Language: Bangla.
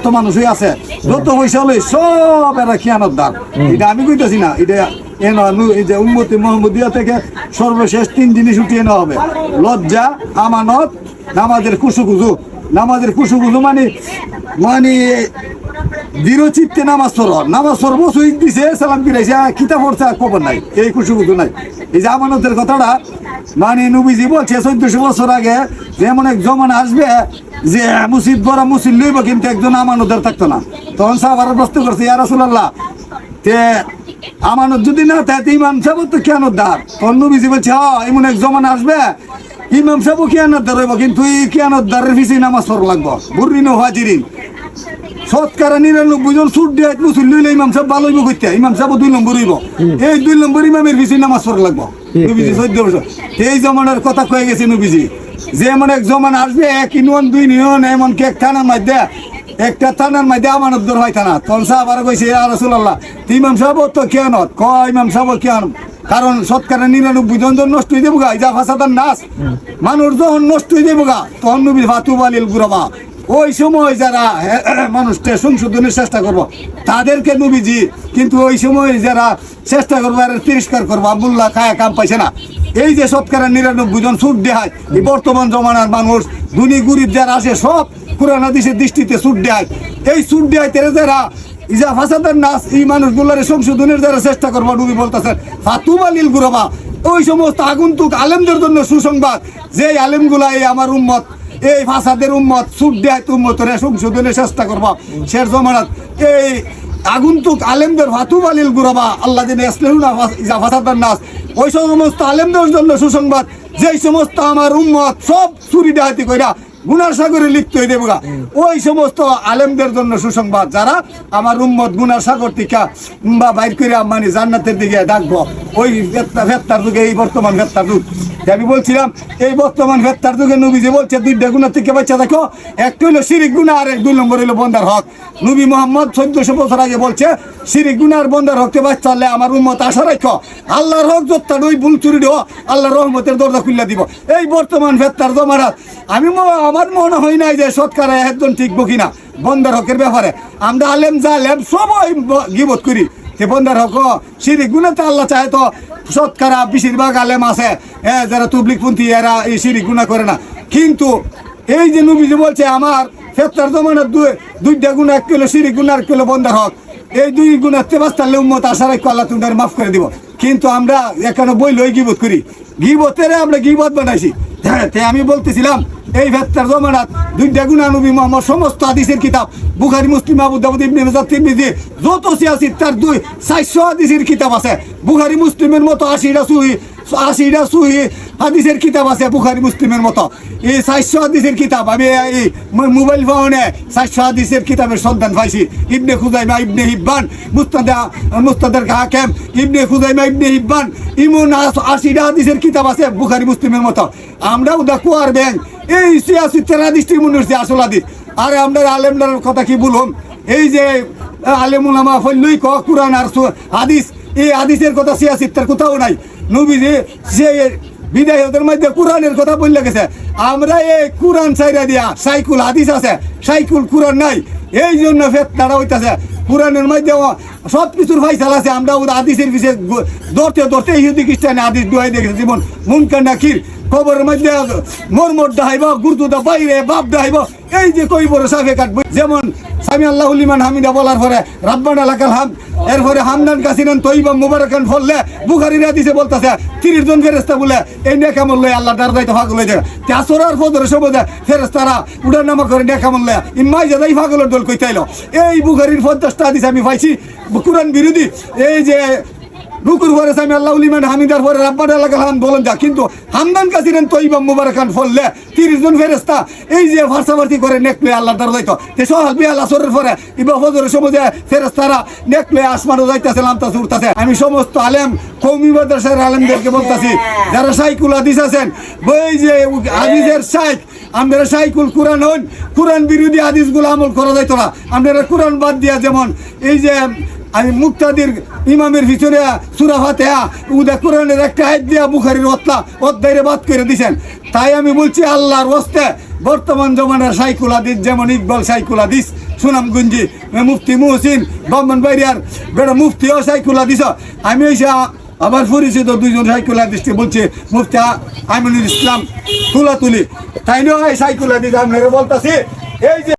যত মানুষই আছে যত পয়সা হলে সব এরা খিয়ানত দান। এটা আমি কইতেছি না, এটা এই যে উম্মতি মোহাম্মদিয়া থেকে সর্বশেষ 3 জিনিস উঠিয়ে নেওয়া হবে: লজ্জা, আমানত, নামাজের কুসুকুজু। নামাজের কুসুকুজু মানে দৃঢ় চিত্তে নামাজ পড়ব শহীদ দিছে, সালাম ফিরাইছে, কিতাব পড়ছে, খবর নাই, এই কুসুকুজু নাই। এই যে আমানতের কথাটা নবীজি বলছে 1400 বছর আগে যে এমন এক জমানা আসবে যে মুসিদ বড় মুসিদ লইব, কিন্তু একজন আমানতের থাকতো না। তখন সাহাবারা প্রশ্ন করছে, ইয়া রাসূলুল্লাহ, তে আমানত যদি না থাকে ইমাম সাহেব তো কিয়ানতদার। তখন নবীজি বলছে, হ্যাঁ, এমন এক জমানা আসবে ইমাম সাহেব কিয়ানতদার হইব, কিন্তু এই কিয়ানতদারের পিছিয়ে নামাজ পড়া লাগবো। বুররিন ও হাজিরিন, শতকরা 99 জন সুট দিয়ে মুসিদ লইলে ইমাম সাহেব ভালো হইব কইতে, ইমাম সাহেব 2 নম্বর হইব। এই 2 নম্বর ইমামের পিছিয়ে নামাজ পড়া লাগবো। নবীজি 14 বছর এই জমানার কথা কয়ে গেছে নবীজি, যে এমন এক জমানা আসবে, 1 ইউনিয়ন 2 ইউনিয়ন এমনকি এক থানার মধ্যে, একটা থানার মধ্যে আমানত দর হয় থানা। তখন সাহাবারা কইছে, ইয়া রাসূলুল্লাহ, ইমাম সাহেব তো কিয়ানত ইমাম সাহেব কিয়ানত, কারণ শতকরা 99 জন নষ্ট হয়ে যাবো গা, যা ফাসাদার নাস, মানুষ যখন নষ্ট হয়ে যাবো গা, তখন নবী ফাতুবালিল গুরাবা, ওই সময় যারা মানুষকে সংশোধনের চেষ্টা করবো তাদেরকে নবীজি, কিন্তু ওই সময় যারা চেষ্টা করবো আর তিরস্কার করবো, আব্দুল্লাহ খায়া কাম পাইছে না। এই যে শতকরা 99 জন সুদ দেয়, এই বর্তমান জমানার মানুষ ধনী গরিব যারা আছে সব কুরআন হাদিসের দৃষ্টিতে সুদ দেয়। এই সুদ দেয় যারা ইজা ফাসাদার নাস, এই মানুষগুলোর সংশোধনের যারা চেষ্টা করবো, নবী বলতেছেন ফাতুবালিল গুরাবা, ওই সমস্ত আগন্তুক আলেমদের জন্য সুসংবাদ, যে আলেমগুলা এই আমার উম্মত, এই ফাসাদের উম্মত সুদ দেয় উম্মতের সংশোধনের চেষ্টা করবো শের জমানাত, এই আগন্তুক আলেমদের ফাতুবালিল গুরাবা আল্লাহ দিন ইসলাহুনা ইজা ফাসাদার নাস, ওই সমস্ত আলেমদের জন্য সুসংবাদ, যেই সমস্ত আমার উম্মত সব চুরি ডাকাতি কইরা গুনার সাগরে লিপ্ত হয়ে দেবো গা, ওই সমস্ত আলেমদের জন্য সুসংবাদ, যারা আমার উম্মত গুনার সাগর থেকে বা বাইর করে মানে জান্নাতের দিকে ডাকবো। ওই ফেত্তার যুগে, এই বর্তমান ফেত্তার যুগ, আমি বলছিলাম এই বর্তমান ফেত্তার যুগে নবীজি বলছে 2টা গুণার থেকে বাচ্চা দেখো, একটা হইলো শিরিক গুনাহ আর 2 নম্বর হইলো বন্দার হক। নবী মোহাম্মদ 1400 বছর আগে বলছে, শিরিক গুনাহ আর বন্দার হককে বাচ্চা হলে আমার উম্মত আশা রাখো, আল্লাহর হক যতটা ওই ভুল চুরি দেবো, আল্লাহর রহমতের দরজা খুলে দিব। এই বর্তমান ফেত্তার জমানাত আমার মনে হয় নাই যে শতকরা 1 জন ঠিক কিনা বন্দার হকের ব্যাপারে। আমরা আলেম জালেম সবাই গিবত করি, যে বন্দার হক শিরিক গুনাহতে আল্লাহ চাহে তো শতকরা বেশিরভাগ আলেম আছে যারা তবলিগপন্থী, এরা এই শিরিক গুনাহ করে না। কিন্তু এই যে নবীজি বলছে আমার ফেত্তার জমানার 2টা গুনাহ, 1 কিলো শিরিক গুনাহ, 1 কিলো বন্দার হক, এই 2 গুনাহতে বাঁচলে উম্মত আশা রাখো আল্লাহ তোমাদের মাফ করে দিব। কিন্তু আমরা এখানে বই লই গিবত করি, গিবতের আমরা গিবত বানাইছি। হ্যাঁ, আমি বলতেছিলাম এই ফেত্তার জমানাত 2টা গুনাহ, নবী মুহাম্মদ সমস্ত হাদিসের কিতাব, বুখারী, মুসলিম, আবু দাউদ, ইবনে মাজাহ, তিরমিজি, যত সিয়াসি তার 400 হাদিসের কিতাব আছে। বুখারী মুসলিমের মতো 80টা সহিহ হাদিসের কিতাব আছে বুখারী মুসলিমের মতো। এই 400 হাদিসের কিতাব আমি এই মোবাইল ফোনে 400 হাদিসের কিতাবের সন্ধান পাইছি। ইবনে খুজাইমা, ইবনে হিব্বান, মুস্তাদরাক হাকিম, ইবনে খুজাইমা, ইবনে হিব্বান, ইমন 80টা হাদিসের কিতাব আছে বুখারী মুসলিমের মতো। আমরাও দা কুয়ার ব্যাংক এই সিয়াসি হাদিসটি মনে হচ্ছে আসল হাদিস। আর আমরা আলেমদের কথা কি বলুম, এই যে আলেম উলামা ফল্লুই ক কুরআন আর হাদিস, এই হাদিসের কথা সিয়াসিত্তার কোথাও নাই। নবীজি সে বিদায়তের মধ্যে কোরআনের কথা বললে গেছে, আমরা এই কোরআন ছাইরা দিয়া সাইকুল হাদিস আছে, সাইকুল কোরআন নাই। এই জন্য ফেতনাটা হইতাছে। কোরআনের মধ্যে সব কিছুর ফাইসাল আছে, আমরা হাদিসের পিছিয়ে ধরতে ইহুদি খ্রিস্টানে হাদিস দুয়াই দেখেছে, যেমন মুনকার নাকির, খবরের মধ্যে মরমর ডাহাইব, গুরুদা বাইরে বাপ ডাহাইব, এই যে কই বড় সাফে কাটবে। যেমন সামি আল্লাহু লিমান হামিদা বলার পরে রাব্বানা লাকাল হামদ, এরপরে হামদান কাসিরান তয়্যিবা মুবারাকান ফললে বুখারীর হাদিসে বলতাছে 30 জন ফেরেশতা বলে এই নেক আমল লয়ে আল্লাহ দরজায় পাগল হয়ে যায়। আসরের ফজরের সময় ফেরেশতারা উঠার নামা করে নেক আমল লয়ে ইম্মাই যাই পাগলের দল কইতাইলো। এই বুখারীর 50টা হাদিস আমি পাইছি কোরআন বিরোধী। এই যে রুকুর পরে সামি আল্লাহু লিমান হামিদার পরে রাব্বানা লাকাল হামদ বলেন যা, কিন্তু হামদান কাসিরান তয়্যিবা মুবারাকান ফললে 30 জন ফেরেশতা এই যে ফারসাবার্তি করে নেক লয়ে আল্লাহ দরজায় তো সহাল বিয়াল আসরের পরে ইবা ফজরের সময় ফেরেশতারা নেক লয়ে আসমানে যাইতাছে, নামতাছে, উঠতাছে। আমি সমস্ত আলেম কওমি মাদ্রাসার আলেমদেরকে বলতাছি, যারা সাইকুল হাদিস আছেন, ওই যে হাদিসের শাইখ, আপনারা সাইকুল কোরআন হন, কোরআন বিরোধী হাদিসগুলো আমল করা যাইতো না। আপনারা কোরআন বাদ দিয়া, যেমন এই যে আমি মুক্তাদির ইমামের ভিতরে সূরা ফাতিহা উদা কোরআনের একটা আয়াত দিয়া বুখারীর অধ্যায়ে বাদ করে দিয়েছেন। তাই আমি বলছি আল্লাহর ওয়াস্তে বর্তমান জমানার সাইকুল হাদিস, যেমন ইকবাল সাইকুল হাদিস, সুনামগঞ্জি মুফতি মুহসিন ব্রাহ্মণবাড়িয়ার বেটা মুফতিও সাইকুলা দিছ আমি এসে আমার পরিচিত দুইজন সাইকুলা দিচ্ছি বলছে মুফতি আমিনুল ইসলাম তুলা তুলি তাই নয় সাইকুলা দিতে আপনারা বলতেছি এই যে